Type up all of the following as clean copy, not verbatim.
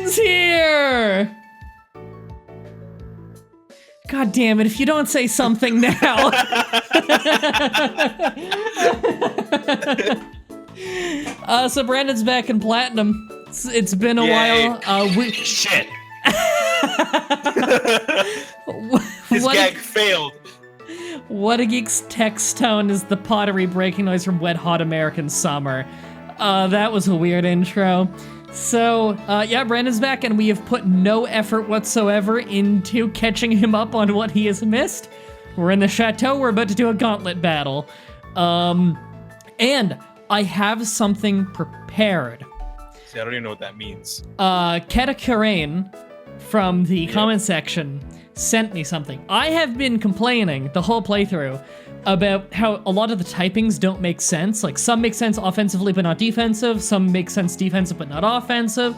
Ryan's here! God damn it, if you don't say something now. So Brandon's back in Platinum. It's been a while. Shit. His gag failed. What a Geek's text tone is the pottery breaking noise from Wet Hot American Summer. That was a weird intro. So, yeah, Brandon's back, and we have put no effort whatsoever into catching him up on what he has missed. We're in the chateau, we're about to do a gauntlet battle. And I have something prepared. See, I don't even know what that means. Ketchum from the comment section sent me something. I have been complaining the whole playthrough about how a lot of the typings don't make sense. Like, some make sense offensively but not defensive, some make sense defensive but not offensive.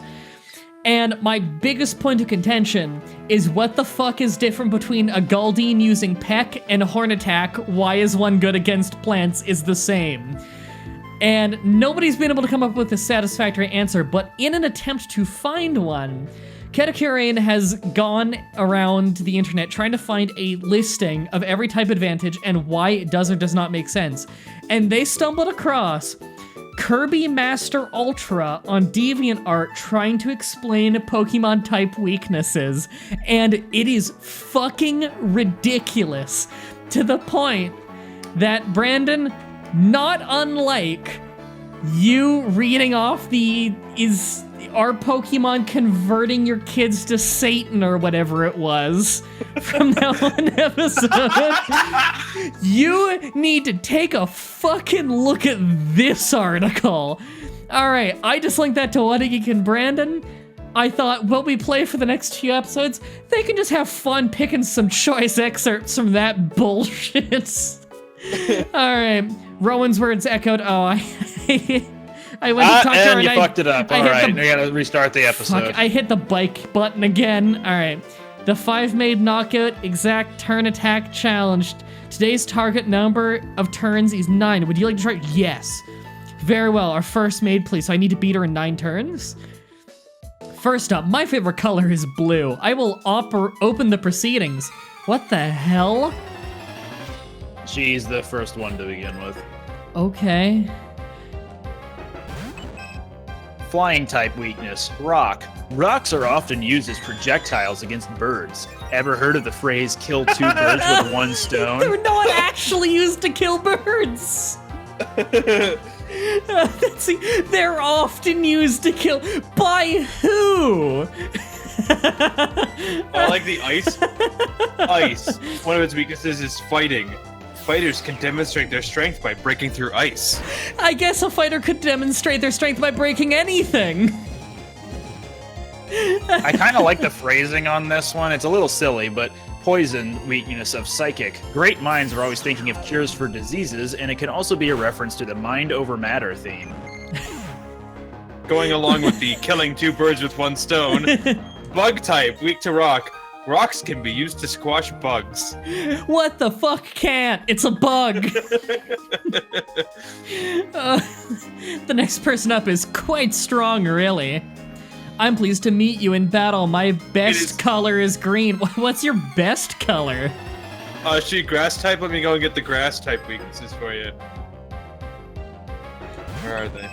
And my biggest point of contention is what the fuck is different between a Galdine using Peck and a Horn Attack? Why is one good against plants is the same? And nobody's been able to come up with a satisfactory answer, but in an attempt to find one, Ketchum has gone around the internet trying to find a listing of every type advantage and why it does or does not make sense. And they stumbled across Kirby Master Ultra on DeviantArt trying to explain Pokemon type weaknesses. And it is fucking ridiculous to the point that Brandon, not unlike you reading off our Pokemon converting your kids to Satan or whatever it was from that one episode. You need to take a fucking look at this article. All right, I just linked that to What a Geek and Brandon. I thought, what we play for the next few episodes, they can just have fun picking some choice excerpts from that bullshit. All right, Rowan's words echoed. Oh, I went to talk to her and you fucked it up. All right, we gotta restart the episode. Fuck, I hit the bike button again. All right. The 5 Maid knockout exact turn attack challenged. Today's target number of turns is 9. Would you like to try? Yes. Very well. Our first Maid, please. So I need to beat her in 9 turns. First up, my favorite color is blue. I will open the proceedings. What the hell? She's the first one to begin with. Okay. Flying type weakness, rock. Rocks are often used as projectiles against birds. Ever heard of the phrase kill 2 birds with 1 stone? They're not actually used to kill birds. They're often used to kill. By who? I like the ice. Ice. One of its weaknesses is fighting. Fighters can demonstrate their strength by breaking through ice. I guess a fighter could demonstrate their strength by breaking anything. I kind of like the phrasing on this one. It's a little silly, but poison, weakness of psychic. Great minds are always thinking of cures for diseases, and it can also be a reference to the mind over matter theme. Going along with the killing 2 birds with 1 stone. Bug type, weak to rock. Rocks can be used to squash bugs. What the fuck can't? It's a bug. The next person up is quite strong, really. I'm pleased to meet you in battle. My best color is green. What's your best color? She grass type? Let me go and get the grass type weaknesses for you. Where are they?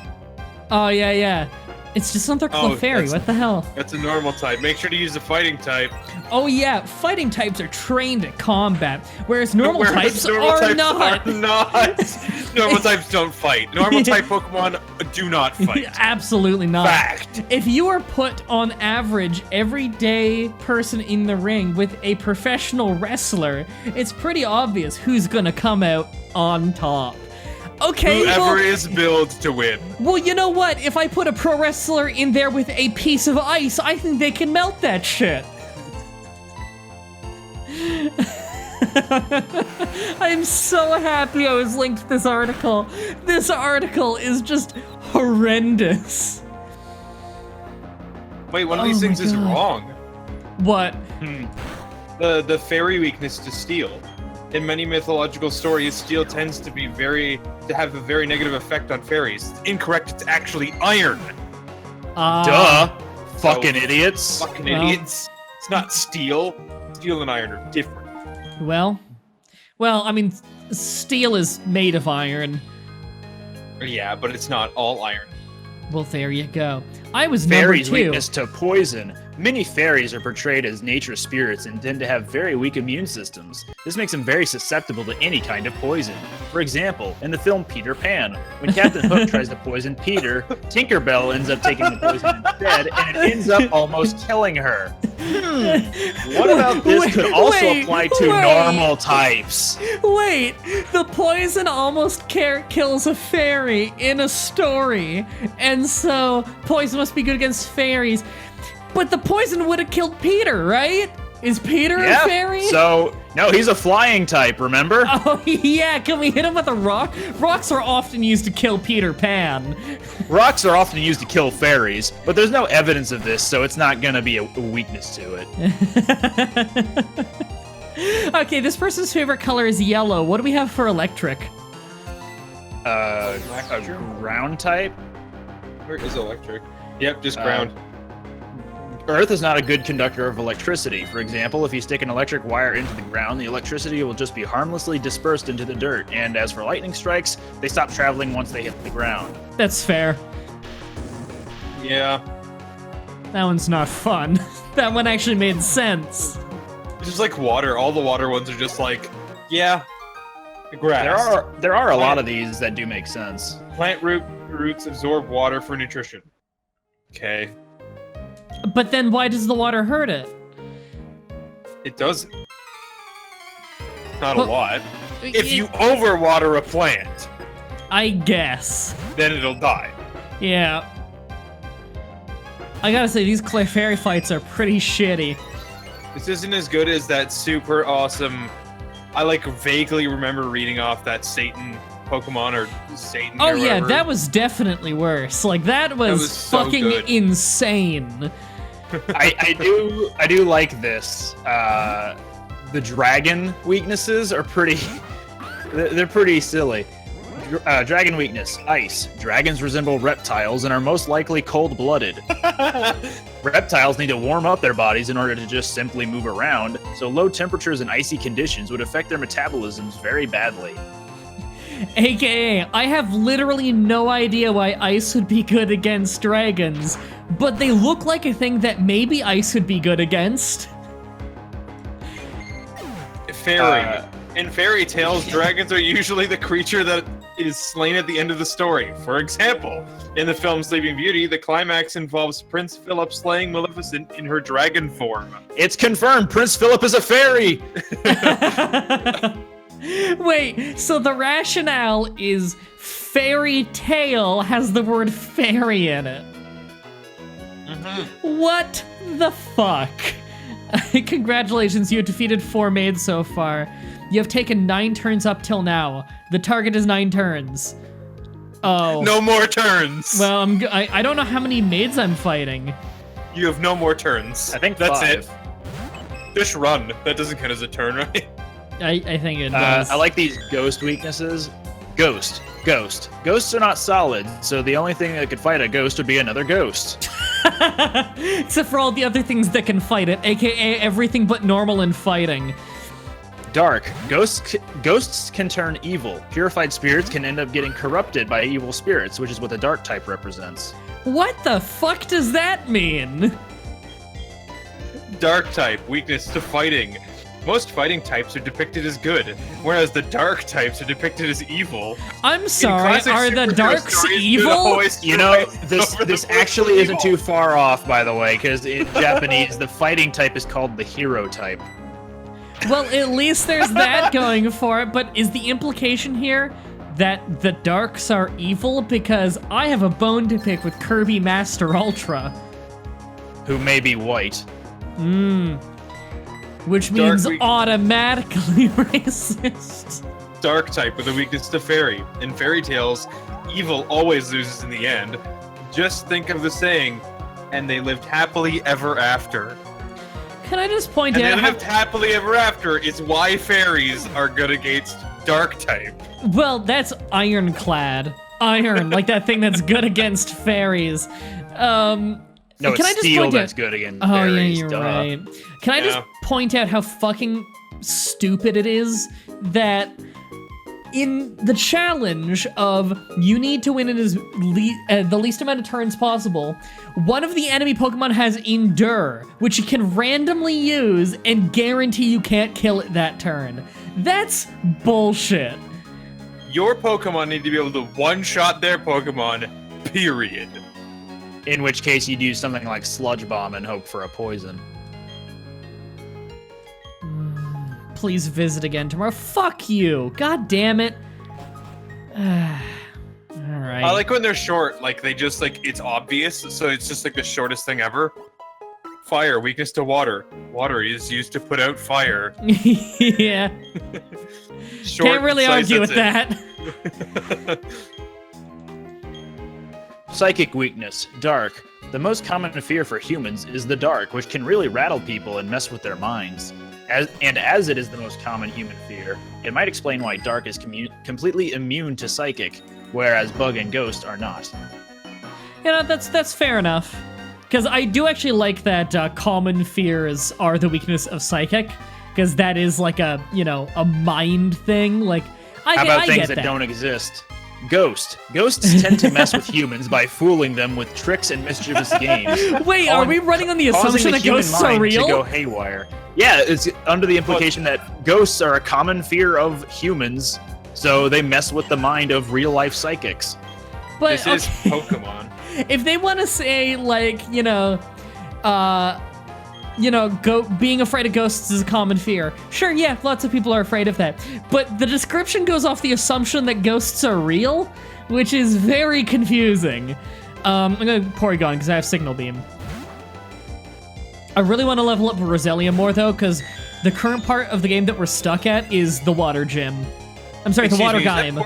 Oh, yeah. It's just something called Clefairy. What the hell? That's a normal type. Make sure to use the fighting type. Oh yeah, fighting types are trained at combat, whereas normal types are not. Normal types don't fight. Normal type Pokemon do not fight. Absolutely not. Fact. If you are put on average everyday person in the ring with a professional wrestler, it's pretty obvious who's gonna come out on top. Okay, whoever is built to win. Well, you know what? If I put a pro wrestler in there with a piece of ice, I think they can melt that shit. I'm so happy I was linked to this article. This article is just horrendous. Wait, one of these things is wrong. What? The fairy weakness to steel. In many mythological stories, steel tends to have a very negative effect on fairies. It's incorrect, it's actually iron. Duh. Fucking idiots. Fucking Well. idiots. It's not steel. Steel and iron are different. Well, I mean, steel is made of iron. Yeah, but it's not all iron. Well, there you go. I was number Fairies' 2. weakness to poison. Many fairies are portrayed as nature spirits and tend to have very weak immune systems. This makes them very susceptible to any kind of poison. For example, in the film Peter Pan, when Captain Hook tries to poison Peter, Tinkerbell ends up taking the poison instead, and it ends up almost killing her. What about this could also apply to normal types? Wait, the poison almost kills a fairy in a story, and so poison must be good against fairies. But the poison would have killed Peter, right? Is Peter a fairy? So, no, he's a flying type, remember? Oh, yeah, can we hit him with a rock? Rocks are often used to kill Peter Pan. Rocks are often used to kill fairies, but there's no evidence of this, so it's not gonna be a weakness to it. Okay, this person's favorite color is yellow. What do we have for electric? A ground type? Where is electric? Yep, just ground. Earth is not a good conductor of electricity. For example, if you stick an electric wire into the ground, the electricity will just be harmlessly dispersed into the dirt. And as for lightning strikes, they stop traveling once they hit the ground. That's fair. Yeah. That one's not fun. That one actually made sense. It's just like water. All the water ones are just like, yeah, grass. There are a lot of these that do make sense. Plant roots absorb water for nutrition. Okay. But then why does the water hurt it? It doesn't. Not Well, a lot. If you overwater a plant, I guess. then it'll die. Yeah. I gotta say, these Clefairy fights are pretty shitty. This isn't as good as that super awesome. I like vaguely remember reading off that Satan Pokemon or Satan. Oh or yeah, whatever. that was definitely worse. Like, that was so fucking good. insane. I do like this. The dragon weaknesses are pretty. They're pretty silly. Dragon weakness: ice. Dragons resemble reptiles and are most likely cold-blooded. Reptiles need to warm up their bodies in order to just simply move around, so low temperatures and icy conditions would affect their metabolisms very badly. AKA, I have literally no idea why ice would be good against dragons, but they look like a thing that maybe ice would be good against. Fairy. In fairy tales, dragons are usually the creature that is slain at the end of the story. For example, in the film Sleeping Beauty, the climax involves Prince Philip slaying Maleficent in her dragon form. It's confirmed. Prince Philip is a fairy. Wait, so the rationale is fairy tale has the word fairy in it. What the fuck? Congratulations, you have defeated 4 maids so far. You have taken 9 turns up till now. The target is 9 turns. Oh. No more turns. Well, I don't know how many maids I'm fighting. You have no more turns. I think that's 5. it. Just run. That doesn't count as a turn, right? I think it does. I like these ghost weaknesses. Ghost. Ghosts are not solid, so the only thing that could fight a ghost would be another ghost. Except for all the other things that can fight it, aka everything but normal and fighting. Dark. Ghosts can turn evil. Purified spirits can end up getting corrupted by evil spirits, which is what the dark type represents. What the fuck does that mean? Dark type, weakness to fighting. Most fighting types are depicted as good, whereas the dark types are depicted as evil. I'm sorry, classic are the superhero darks stories, evil? they're always You know, right this over the this person actually who's isn't evil. too far off, by the way, because in Japanese, the fighting type is called the hero type. Well, at least there's that going for it, but is the implication here that the darks are evil? Because I have a bone to pick with Kirby Master Ultra. Who may be white. Which Dark means weak- automatically racist. Dark type with a weakness to fairy. In fairy tales, evil always loses in the end. Just think of the saying, and they lived happily ever after. Can I just point And they out how... lived happily ever after is why fairies are good against dark type. Well, that's ironclad. Iron, like that thing that's good against fairies. No, Can I it's just steel point out- that's good against Oh, yeah, berries. you're duh. right. Can I just Yeah. point out how fucking stupid it is that in the challenge of you need to win in the least amount of turns possible, one of the enemy Pokemon has Endure, which you can randomly use and guarantee you can't kill it that turn. That's bullshit. Your Pokemon need to be able to one-shot their Pokemon, period. In which case, you'd use something like Sludge Bomb and hope for a poison. Please visit again tomorrow. Fuck you. God damn it. Alright. I like when they're short, like they just like it's obvious, so it's just like the shortest thing ever. Fire, weakness to water. Water is used to put out fire. Yeah. Short, Can't really concise, argue with that's that. Psychic weakness, dark. The most common fear for humans is the dark, which can really rattle people and mess with their minds. As it is the most common human fear, it might explain why dark is completely immune to psychic, whereas bug and ghost are not. You know, that's fair enough. Because I do actually like that common fears are the weakness of psychic, because that is like a, you know, a mind thing. Like, How about I things get that that. don't exist? Ghost. Ghosts tend to mess with humans by fooling them with tricks and mischievous games. Wait, are we running on the assumption that ghosts are To real? go haywire. Yeah, it's under the implication that ghosts are a common fear of humans, so they mess with the mind of real-life psychics. But This is okay, Pokemon. if they want to say like, being afraid of ghosts is a common fear. Sure, yeah, lots of people are afraid of that. But the description goes off the assumption that ghosts are real, which is very confusing. I'm gonna Porygon because I have Signal Beam. I really want to level up Roselia more though, because the current part of the game that we're stuck at is the water gym. I'm sorry, the Excuse water me, gym.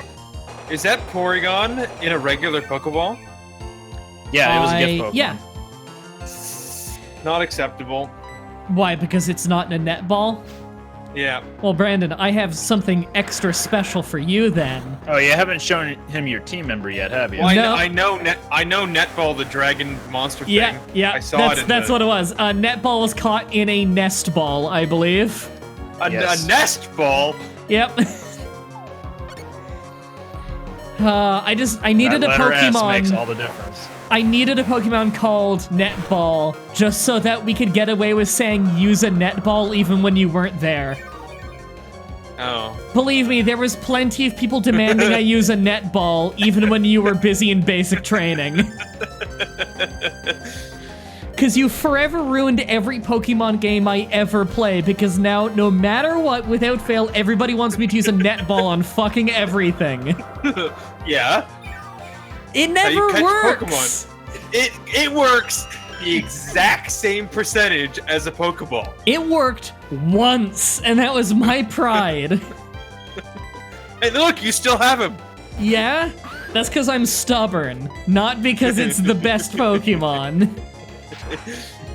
Is that Porygon in a regular Pokeball? Yeah, it was a gift Pokemon. Yeah. Not acceptable. Why? Because it's not in a netball? Yeah. Well, Brandon, I have something extra special for you then. Oh, you haven't shown him your team member yet, have you? Well, No. I know Netball, the dragon monster thing. Yeah, I saw that's what it was. Netball was caught in a nest ball, I believe. Yes. A nest ball. Yep. I needed That a letter S makes Pokemon. all the difference. I needed a Pokemon called Netball just so that we could get away with saying use a netball even when you weren't there. Oh. Believe me, there was plenty of people demanding I use a netball even when you were busy in basic training. Because you forever ruined every Pokemon game I ever play, because now, no matter what, without fail, everybody wants me to use a netball on fucking everything. Yeah. It How never you catch works! Pokemon. It works the exact same percentage as a Pokeball. It worked once, and that was my pride. Hey, look, you still have him. Yeah? That's because I'm stubborn, not because it's the best Pokemon.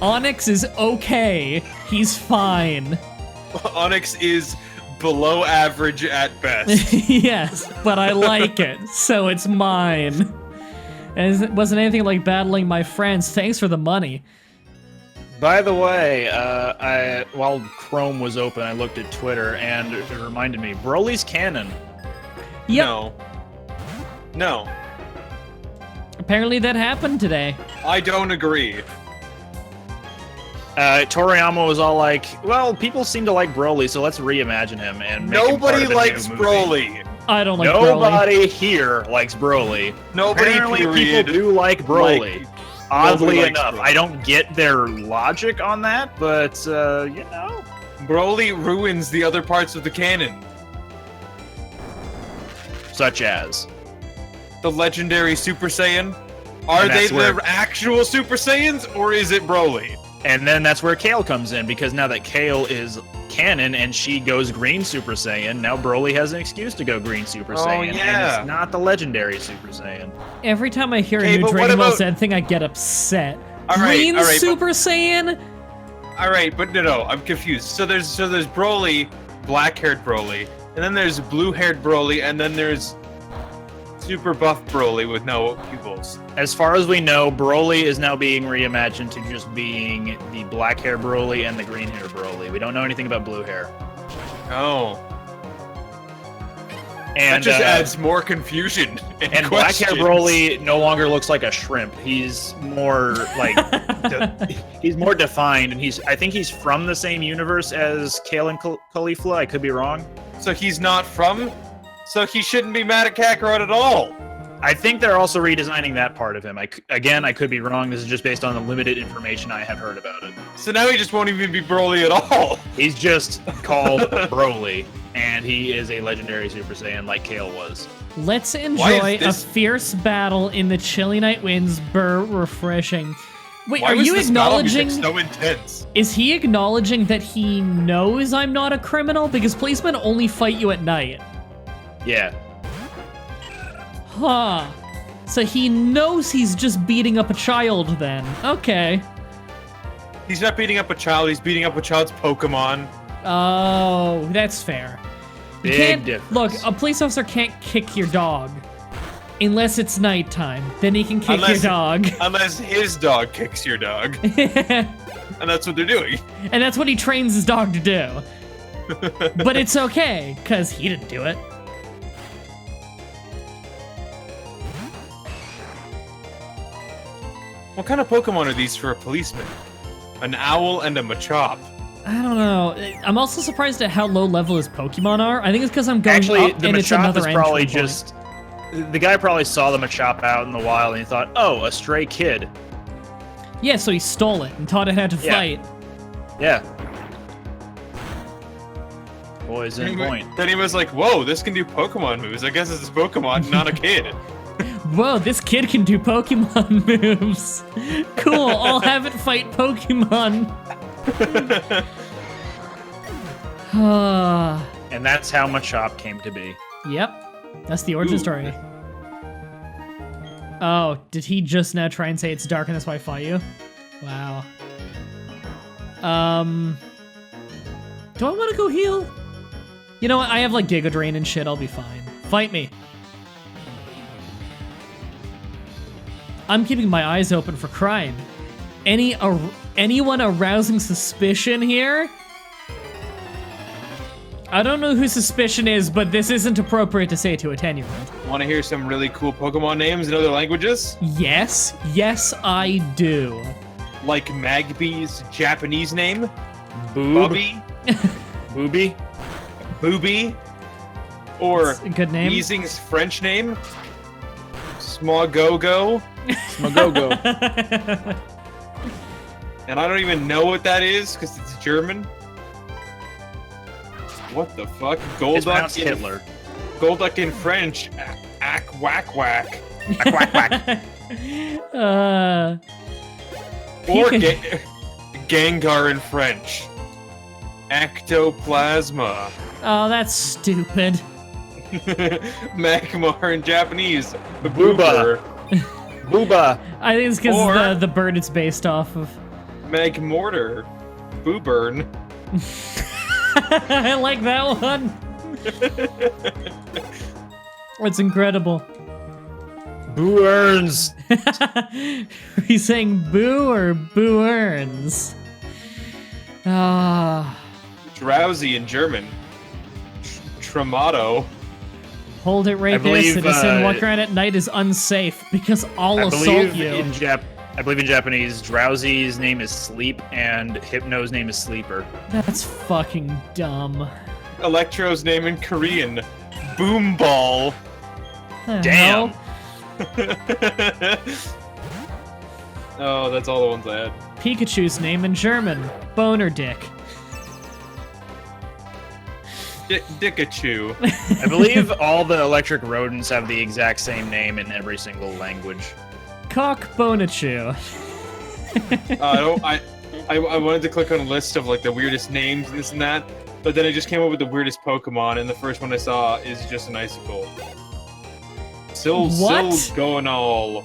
Onyx is okay. He's fine. Onyx is below average at best. Yes, but I like it, so it's mine. And it wasn't anything like battling my friends. Thanks for the money. By the way, while Chrome was open, I looked at Twitter, and it reminded me, Broly's canon. Yep. No. Apparently that happened today. I don't agree. Toriyama was all like, well, people seem to like Broly, so let's reimagine him and make him part Nobody of a likes new movie. Broly. I don't like Broly. Nobody here likes Broly. Nobody, Apparently period. people do like Broly. Oddly nobody likes enough, Broly. I don't get their logic on that, but, you know. Broly ruins the other parts of the canon. Such as. The legendary Super Saiyan. Are And they that's where- the actual Super Saiyans, or is it Broly? And then that's where Kale comes in, because now that Kale is canon and she goes Green Super Saiyan, now Broly has an excuse to go Green Super Saiyan. yeah. And it's not the legendary Super Saiyan. Every time I hear Okay, a new but what Dragon Ball about- Z thing, I get upset. All right, Green all right, but- Super Saiyan? All right, but no, I'm confused. So there's Broly, black-haired Broly, and then there's blue-haired Broly, and then there's super buff Broly with no pupils. As far as we know, Broly is now being reimagined to just being the black hair Broly and the green hair Broly. We don't know anything about blue hair. Oh. And that just adds more confusion. And black hair Broly no longer looks like a shrimp. He's more like he's more defined, and I think he's from the same universe as Kale and Caulifla. I could be wrong. So he's not from. So he shouldn't be mad at Kakarot at all. I think they're also redesigning that part of him. Again, I could be wrong. This is just based on the limited information I have heard about it. So now he just won't even be Broly at all. He's just called Broly, and he is a legendary Super Saiyan like Kale was. Let's enjoy a fierce battle in the chilly night winds. Refreshing. Wait, Why are was you this battle acknowledging? music so intense? Is he acknowledging that he knows I'm not a criminal? Because policemen only fight you at night. Yeah. Huh. So he knows he's just beating up a child then. Okay. He's not beating up a child, he's beating up a child's Pokemon. Oh, that's fair. You Big can't, difference. look, a police officer can't kick your dog. Unless it's nighttime. Then he can kick your dog. Unless his dog kicks your dog. And And that's what they're doing. that's what he trains his dog to do. But it's okay, because he didn't do it. What kind of Pokemon are these for a policeman? An owl and a Machop. I don't know. I'm also surprised at how low level his Pokemon are. I think it's because I'm going Actually, up the and it's Machop another is probably entry point. just... The guy probably saw the Machop out in the wild and he thought, oh, a stray kid. Yeah, so he stole it and taught it how to fight. Yeah. Boys in point. Then he was like, whoa, this can do Pokemon moves. I guess it's a Pokemon, not a kid. Whoa, this kid can do Pokemon moves. Cool, I'll have it fight Pokemon. And that's how Machop came to be. Yep, that's the origin story. Oh, did he just now try and say it's dark and that's why I fought you? Wow. Do I want to go heal? You know what, I have like Giga Drain and shit, I'll be fine. Fight me. I'm keeping my eyes open for crime. Anyone arousing suspicion here? I don't know who suspicion is, but this isn't appropriate to say to a 10-year-old. Want to hear some really cool Pokemon names in other languages? Yes, I do. Like Magby's Japanese name? Boob. Bubby? Booby. Booby? Or That's a good name. Weezing's French name? Smogogo? Smogogo. And I don't even know what that is, because it's German. What the fuck? It's pronounced Hitler. Golduck in French. Ack whack whack. Quack, quack, quack. Or Gengar in French. Ectoplasma. Oh, that's stupid. Magmar in Japanese. Booba. Booba. I think it's Or- because the bird it's based off of. Magmortar. Booburn. I like that one. It's incredible. Boo earns. Are you saying boo or boo earns? Ah. Drowsy in German. Tramato. Hold it right I there, believe, citizen. Walking around at night is unsafe because I'll assault you. I believe in Japanese, Drowsy's name is Sleep and Hypno's name is Sleeper. That's fucking dumb. Electro's name in Korean. Boomball. The Damn. hell? Oh, that's all the ones I had. Pikachu's name in German. Boner Dick. Dickachu. I believe all the electric rodents have the exact same name in every single language. Cock Bonachu. I wanted to click on a list of like the weirdest names and this and that, but then I just came up with the weirdest Pokemon, and the first one I saw is just an icicle. What? Silgonal.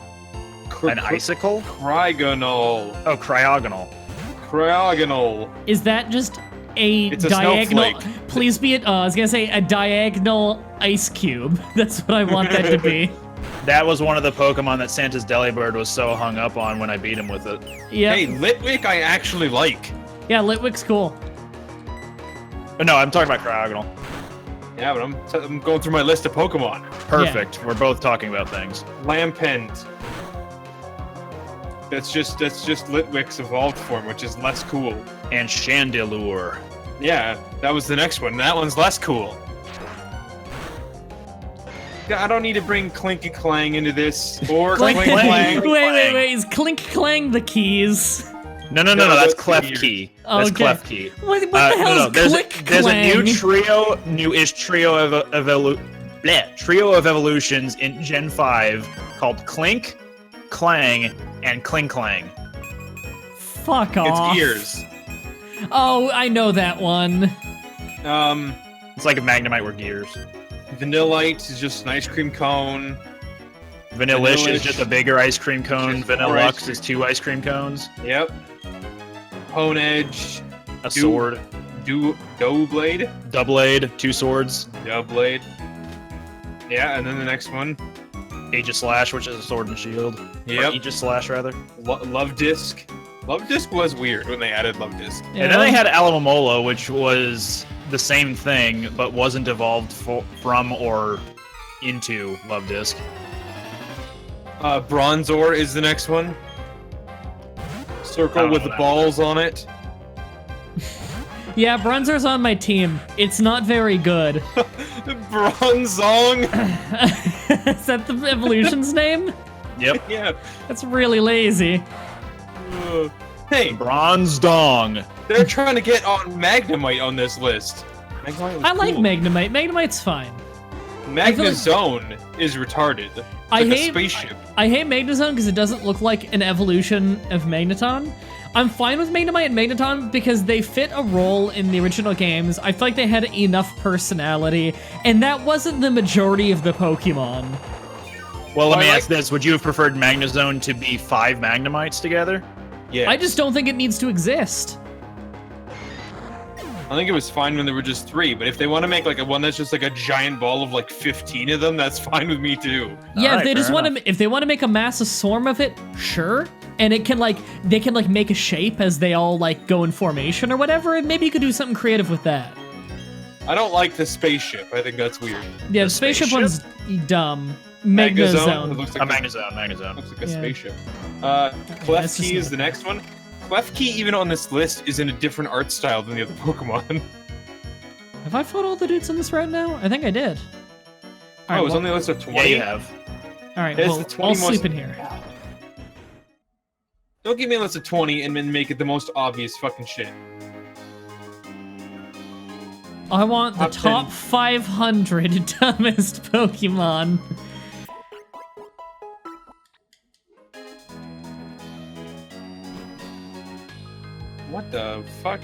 An icicle? Cryogonal. Oh, cryogonal. Cryogonal. Is that just a It's a diagonal? snowflake. Please be it. I was gonna say a diagonal ice cube. That's what I want that to be. That was one of the Pokemon that Santa's Delibird was so hung up on when I beat him with it. Yeah. Hey, Litwick I actually like. Yeah, Litwick's cool. No, I'm talking about Cryogonal. Yeah, but I'm going through my list of Pokemon. Perfect. We're both talking about things. Lampent. That's just Litwick's evolved form, which is less cool. And Chandelure. Yeah, that was the next one. That one's less cool. I don't need to bring Clinky Clang into this, or Clink Clink Clang. Wait. Is Clink Clang the keys? No, that's Klefki. That's Okay. Klefki. What the hell is Click There's a Clang? newish trio of evolutions in Gen 5 called Clink, Clang, and Kling Clang. Fuck off. It's gears. Oh, I know that one. It's like a Magnemite with gears. Vanillite is just an ice cream cone. Vanillish is just a bigger ice cream cone. Just more Vanillux ice cream. is 2 ice cream cones. Yep. Honedge. A sword. Doublade. Doublade, 2 swords. Doublade. Yeah, and then the next one. Aegislash, which is a sword and shield. Yep. Or Aegislash, rather. Love Disc. Love Disc was weird when they added Love Disc. Yeah. And then they had Alomomola, which was the same thing, but wasn't evolved from or into Love Disc. Bronzor is the next one. Circle with the balls on it. Yeah, Bronzor's on my team. It's not very good. Bronzong. Is that the evolution's name? Yep. Yeah. That's really lazy. Hey, Bronze Dong. they're trying to get on Magnemite on this list. Magnemite was I like cool. Magnemite. Magnemite's fine. Magnezone is retarded. It's I like hate- a spaceship. I hate Magnezone because it doesn't look like an evolution of Magneton. I'm fine with Magnemite and Magneton because they fit a role in the original games. I feel like they had enough personality, and that wasn't the majority of the Pokemon. Well, let me I ask this. Would you have preferred Magnezone to be 5 Magnemites together? Yeah. I just don't think it needs to exist. I think it was fine when there were just 3, but if they want to make like a one that's just like a giant ball of like 15 of them, that's fine with me too. Yeah, Alright, if they just fair want to, if they want to make a massive swarm of it, sure. And it can they can make a shape as they all go in formation or whatever. And maybe you could do something creative with that. I don't like the spaceship. I think that's weird. Yeah, The the spaceship spaceship? one's dumb. It Magnezone. looks A like Magnezone. looks like a Yeah. spaceship. that's just Klefki is the next one. Klefki, even on this list, is in a different art style than the other Pokemon. Have I fought all the dudes on this right now? I think I did. Oh, it was on the list of 20. Yeah, you have. All right, There's well, the 20 I'll most- sleep in here. Don't give me a list of 20 and then make it the most obvious fucking shit. I want the Top 10. top 500 dumbest Pokemon. What the fuck?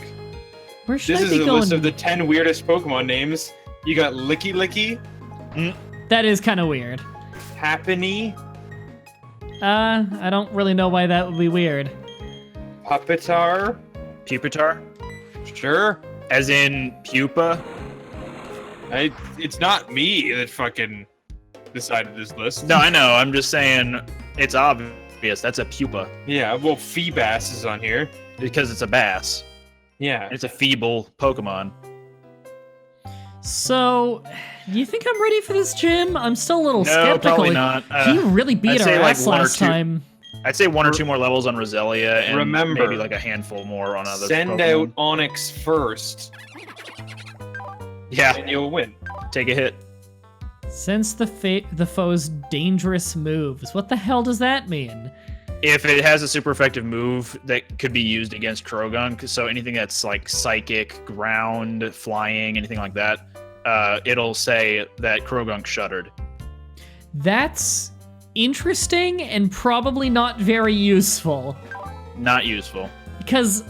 Where should This I is be a going? list of the 10 weirdest Pokemon names. You got Licky Licky, That is kind of weird. Happiny, I don't really know why that would be weird. Pupitar. Pupitar? Sure. As in pupa? It's not me that fucking decided this list. No, I know. I'm just saying it's obvious. That's a pupa. Yeah, well, Feebas is on here. Because it's a bass. Yeah. It's a feeble Pokemon. So, do you think I'm ready for this, Jim? I'm still a little No, skeptical. probably not. He really beat I'd our say, ass one or last two. time. I'd say 1 or 2 more levels on Roselia and Remember, maybe like a handful more on other Send Pokemon. out Onyx first, Yeah, and you'll win. take a hit. Sense the foe's dangerous moves. What the hell does that mean? If it has a super effective move that could be used against Krogan, so anything that's like psychic, ground, flying, anything like that, it'll say that Krogunk shuddered. That's interesting and probably not very useful. Not useful. Because,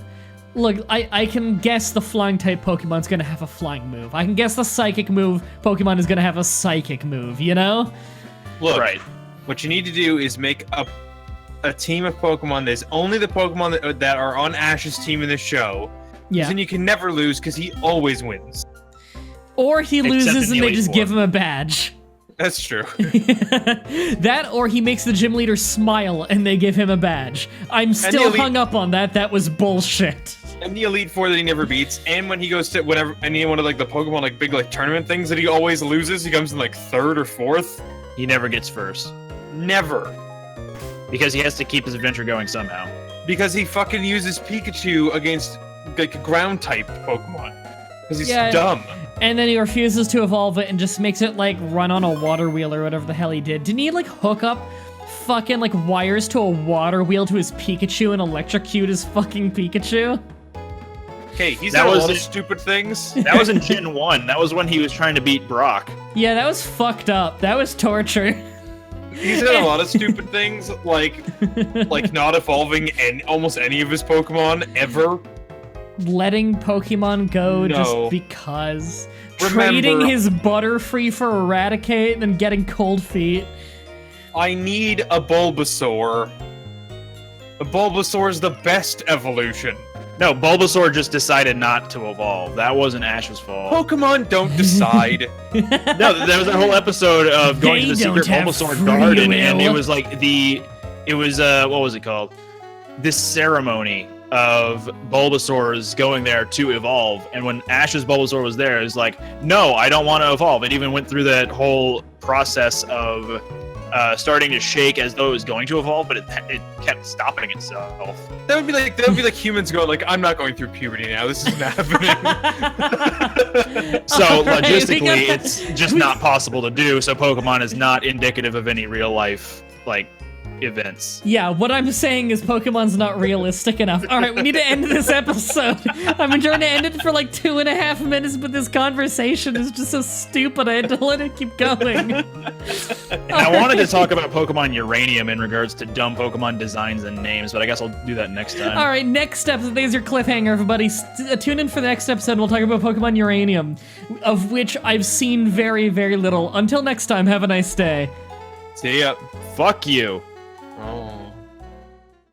look, I can guess the flying type Pokemon's gonna have a flying move. I can guess the psychic move Pokemon is gonna have a psychic move, you know? Look, Right. what you need to do is make a team of Pokemon that's only the Pokemon that are on Ash's team in the show. Yeah. Then you can never lose because he always wins. Or he Except loses in and the they Elite just Four. give him a badge. That's true. That, or he makes the gym leader smile and they give him a badge. I'm still hung up on that. That was bullshit. And the Elite Four that he never beats, and when he goes to whatever any one of like the Pokemon like big like tournament things that he always loses, he comes in like 3rd or 4th. He never gets first. Never. Because he has to keep his adventure going somehow. Because he fucking uses Pikachu against like ground type Pokemon. Because he's dumb. And then he refuses to evolve it and just makes it like run on a water wheel or whatever the hell he did. Didn't he like hook up fucking like wires to a water wheel to his Pikachu and electrocute his fucking Pikachu? Okay, he's done a lot of stupid things. That was in Gen 1. That was when he was trying to beat Brock. Yeah, that was fucked up. That was torture. He's done a lot of stupid things, like not evolving almost any of his Pokemon ever. Letting Pokemon go just because. Trading his Butterfree for Eradicate and then getting cold feet. I need a Bulbasaur. A Bulbasaur is the best evolution. No, Bulbasaur just decided not to evolve. That wasn't Ash's fault. Pokemon don't decide. No, there was a whole episode of going to the secret Bulbasaur garden, and it was like what was it called? This ceremony of Bulbasaurs going there to evolve, and when Ash's Bulbasaur was there, it was like, no, I don't want to evolve. It even went through that whole process of starting to shake as though it was going to evolve, but it kept stopping itself. That would be like humans going like, I'm not going through puberty now. This isn't happening. So logistically, it's just not possible to do. So Pokemon is not indicative of any real life like events. Yeah, what I'm saying is Pokemon's not realistic enough. All right, we need to end this episode. I've been trying to end it for like 2.5 minutes, but this conversation is just so stupid. I had to let it keep going. I wanted to talk about Pokemon Uranium in regards to dumb Pokemon designs and names, but I guess I'll do that next time. All right, next episode. There's your cliffhanger, everybody. Tune in for the next episode. We'll talk about Pokemon Uranium, of which I've seen very, very little. Until next time, have a nice day. See ya. Fuck you. Oh.